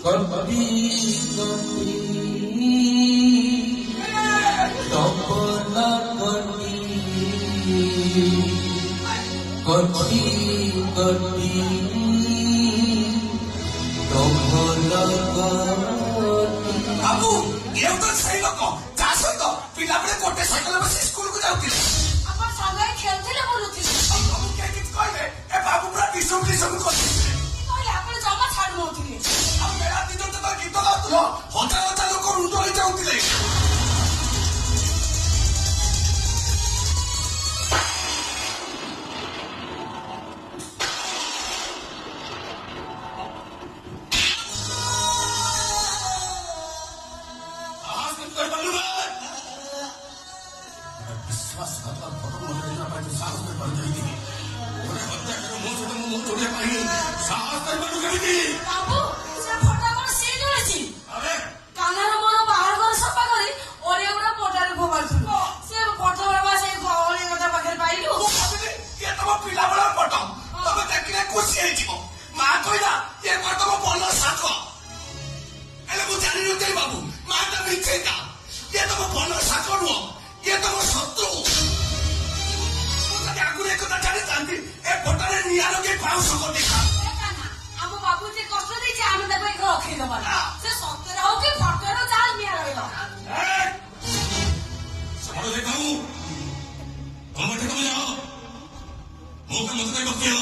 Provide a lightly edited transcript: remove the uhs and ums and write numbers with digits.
कटी कटी तपना कटी कटी कटी तपना कटी बाबू ये तो सही लोक ता सहित पिला बेले गोटे साइकेल बसी स्कूल को जाउतिले अपन संगे खेलथिले बोलुथिले बाबू के कित कहले ए बाबू पूरा डिसम करथिले कहले आपण जमा छाडु नथिले अब मेरा दिन तो गीत गाउतलो हजार हजार लोक रुंड होई जाउतिले बाबू से फटा कोन से जोछि कानार मोर बाहर घर सफा करी ओरे गुडा पोटारे गोबारथुल से फटा बा से गवली गदा पाखर पाइलु ये तम पिला बड़ा फटो तमे देखिले खुशी हेइ जीवो मा कइला ये पर तम बोलो साथ एले मु जानि नथि बाबू मा त मिछेता ये तम बोलो साथ नु ये तम शत्रु मुझे आगु रे कथा जानि जानती ए फटारे निया लगे पाउस को देखा ଆମ ବାବୁ ଯେ କଷ୍ଟ ଦେଇଛି ଆମେ ତାକୁ ଏକ ରଖେଇ ଦବା ସେ ସତରେ ହଉ କି ଫଟୋର ଚାଲ ନିଆ ରହିବ समझ देखा हूं तुम बैठे तुम जाओ मुंह पे मत नहीं बकियो